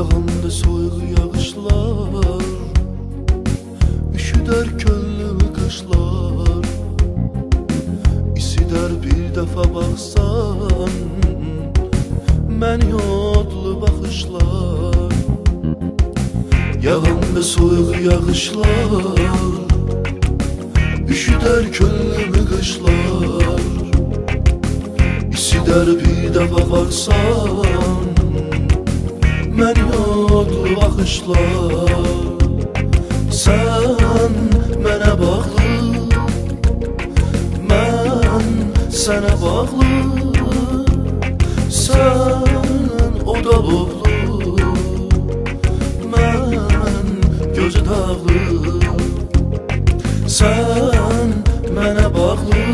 Yağanda soyuq yağışlar, üşüdər könlümü qışlar. İsidər bir dəfə baxsan, mən yodlu baxışlar. Yağanda soyuq yağışlar, üşüdər könlümü qışlar. İsidər bir dəfə baxsan, mən yodlu baxışlar. Sən mənə bağlı, mən sənə bağlı. Sən o da boğlu, mən gözü dağlı. Sən mənə bağlı,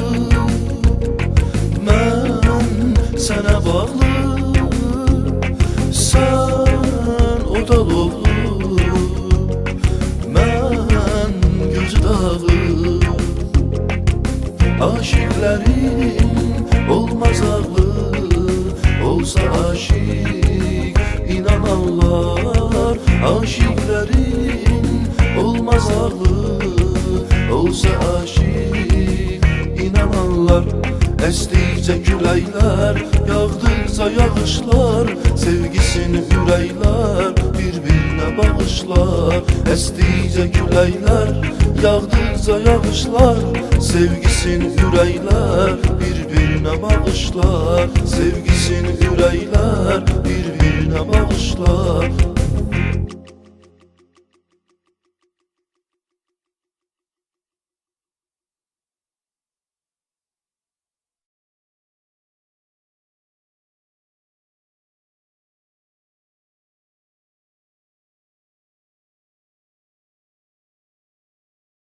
mən sənə bağlı. Sən o da boğlu, mən gözü dağlı. Aşıkların olmaz ağlı, olsa aşık inananlar. Aşıkların olmaz ağlı, olsa aşık inananlar. Estikçe küləklər, yağdıqca yağışlar, sevgisini ürəklər bir-birinə bağışlar. Estikçe küləklər, yağdıqca yağışlar, sevgisini ürəklər bir-birinə bağışlar. Sevgisini ürəklər bir-birinə bağışlar.